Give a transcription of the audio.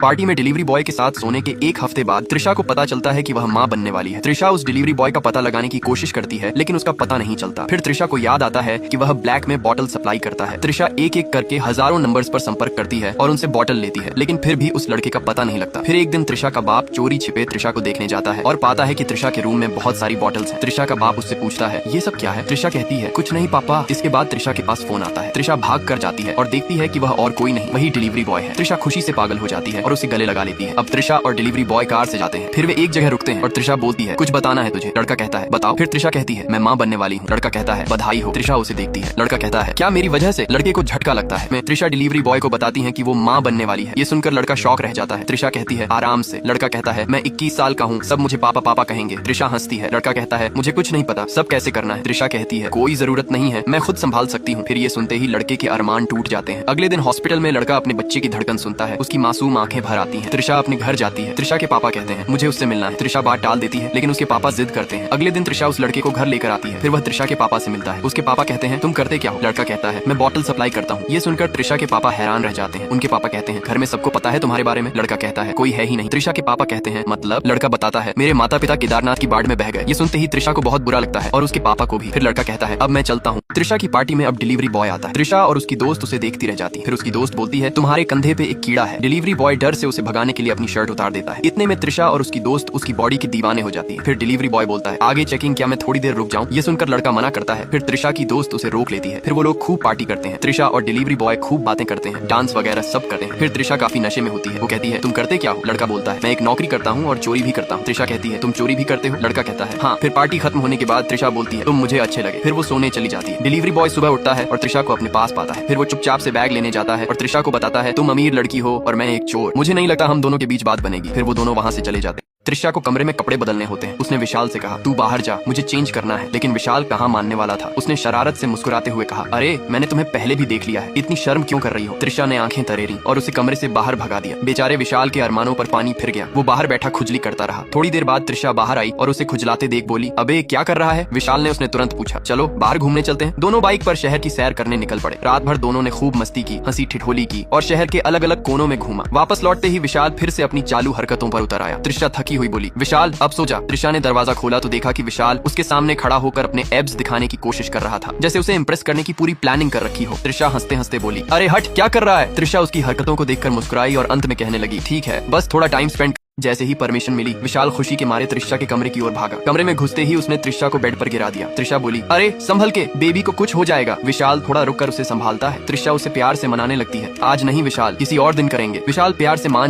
Party में delivery boy के साथ सोने के एक हफ्ते बाद त्रिशा को पता चलता है कि वह मां बनने वाली है। त्रिशा उस डिलीवरी बॉय का पता लगाने की कोशिश करती है, लेकिन उसका पता नहीं चलता। फिर त्रिशा को याद आता है कि वह ब्लैक में बॉटल सप्लाई करता है। त्रिशा एक एक करके हजारों नंबर्स पर संपर्क करती है और उनसे बॉटल लेती है, लेकिन फिर भी उस लड़के का पता नहीं लगता। फिर एक दिन त्रिशा का बाप चोरी छिपे त्रिशा को देखने जाता है और पाता है कि त्रिशा के रूम में बहुत सारी बॉटल्स हैं। त्रिशा का बाप उससे पूछता है, ये सब क्या है? त्रिशा कहती है, कुछ नहीं पापा। इसके बाद त्रिशा के पास फोन आता है। त्रिशा भाग कर जाती है और देखती है कि वह और कोई नहीं, वही डिलीवरी बॉय है। त्रिशा खुशी से पागल हो जाती है और उसे गले लगा लेती है। अब त्रिशा और डिलीवरी बॉय कार से जाते हैं। फिर वे एक जगह रुकते हैं और त्रिशा बोलती है, कुछ बताना है तुझे। लड़का कहता है, बताओ। फिर त्रिशा कहती है, मैं मां बनने वाली हूँ। लड़का कहता है, बधाई हो। त्रिशा उसे देखती है। लड़का कहता है, क्या मेरी वजह से? लड़के को झटका लगता है। त्रिशा डिलीवरी बॉय को बताती है कि वो मां बनने वाली है। ये सुनकर लड़का शॉक रह जाता है। त्रिशा कहती है, आराम से। लड़का कहता है, मैं 21 साल का हूँ, सब मुझे पापा पापा कहेंगे। त्रिशा हंसती है। लड़का कहता है, मुझे कुछ नहीं पता, सब कैसे करना है। त्रिशा कहती है, कोई जरूरत नहीं है, मैं खुद संभाल सकती हूँ। फिर ये सुनते ही लड़के के अरमान टूट जाते हैं। अगले दिन हॉस्पिटल में लड़का अपने बच्चे की धड़कन सुनता है। उसकी मासूम आंखें भर आती हैं। त्रिशा अपने घर जाती है। त्रिशा के पापा कहते हैं, मुझे उससे मिलना है। त्रिशा बात टाल देती है, लेकिन उसके पापा जिद करते हैं। अगले दिन त्रिशा उस लड़के को घर लेकर आती है। फिर वह त्रिशा के पापा से मिलता है। उसके पापा कहते हैं, तुम करते क्या हो? लड़का कहता है, मैं बॉटल सप्लाई करता हूँ। ये सुनकर त्रिशा के पापा हैरान रह जाते हैं। उनके पापा कहते हैं, घर में सबको पता है तुम्हारे बारे में? लड़का कहता है, कोई है ही नहीं। त्रिशा के पापा कहते हैं, मतलब? लड़का बताता है, मेरे माता पिता केदारनाथ की बाढ़ में बह गए। ये सुनते ही त्रिशा को बहुत बुरा लगता है और उसके पापा को भी। फिर लड़का कहता है, अब मैं चलता हूँ। त्रिशा की पार्टी में अब डिलीवरी बॉय आता है। त्रिशा और उसकी दोस्त उसे देखती रह जाती है। फिर उसकी दोस्त बोलती है, तुम्हारे कंधे पे एक कीड़ा है। डिलीवरी बॉय डर से उसे भगाने के लिए अपनी शर्ट उतार देता है। इतने में त्रिशा और उसकी दोस्त उसकी बॉडी की दीवाने हो जाती है। फिर डिलीवरी बॉय बोलता है, आगे चेकिंग, क्या मैं थोड़ी देर रुक जाऊं? ये सुनकर लड़का मना करता है। फिर त्रिशा की दोस्त उसे रोक लेती है। फिर वो लोग खूब पार्टी करते हैं। त्रिशा और डिलीवरी बॉय खूब बातें करते हैं, डांस वगैरह सब करते हैं। फिर त्रिशा काफी नशे में होती है। वो कहती है, तुम करते क्या हो? लड़का बोलता है, मैं एक नौकरी करता हूँ और चोरी भी करता हूँ। त्रिशा कहती है, तुम चोरी भी करते हो? लड़का कहता है, हाँ। फिर पार्टी खत्म होने के बाद त्रिशा बोलती है, तुम मुझे अच्छे लगे। फिर वो सोने चली जाती है। डिलीवरी बॉय सुबह उठता है और त्रिशा को अपने पास पाता है। फिर वो चुपचाप से बैग लेने जाता है और त्रिशा को बताता है, तुम अमीर लड़की हो और मैं एक चोर, मुझे नहीं लगता हम दोनों के बीच बात बनेगी। फिर वो दोनों वहाँ से चले जाते हैं। त्रिशा को कमरे में कपड़े बदलने होते हैं। उसने विशाल से कहा, तू बाहर जा, मुझे चेंज करना है। लेकिन विशाल कहाँ मानने वाला था। उसने शरारत से मुस्कुराते हुए कहा, अरे मैंने तुम्हें पहले भी देख लिया है, इतनी शर्म क्यों कर रही हो? त्रिशा ने आंखें तरेरी और उसे कमरे से बाहर भगा दिया। बेचारे विशाल के अरमानों पर पानी फिर गया। वो बाहर बैठा खुजली करता रहा। थोड़ी देर बाद त्रिशा बाहर आई और उसे खुजलाते देख बोली, अबे क्या कर रहा है? विशाल ने उसने तुरंत पूछा, चलो बाहर घूमने चलते हैं। दोनों बाइक पर शहर की सैर करने निकल पड़े। रात भर दोनों ने खूब मस्ती की, हंसी ठिठोली की और शहर के अलग अलग कोनों में घूमा। वापस लौटते ही विशाल फिर से अपनी चालू हरकतों पर उतर आया। त्रिशा थकी हुई बोली, विशाल अब सो जा। त्रिशा ने दरवाजा खोला तो देखा कि विशाल उसके सामने खड़ा होकर अपने एब्स दिखाने की कोशिश कर रहा था, जैसे उसे इम्प्रेस करने की पूरी प्लानिंग कर रखी हो। त्रिशा हंसते हंसते बोली, अरे हट, क्या कर रहा है? त्रिशा उसकी हरकतों को देखकर मुस्कुराई और अंत में कहने लगी, ठीक है, बस थोड़ा टाइम स्पेंड। जैसे ही परमिशन मिली, विशाल खुशी के मारे त्रिशा के कमरे की ओर भागा। कमरे में घुसते ही उसने त्रिशा को बेड पर गिरा दिया। त्रिशा बोली, अरे संभल के, बेबी को कुछ हो जाएगा। विशाल थोड़ा रुककर उसे संभालता है। त्रिशा उसे प्यार से मनाने लगती है, आज नहीं विशाल, किसी और दिन करेंगे। विशाल प्यार से मान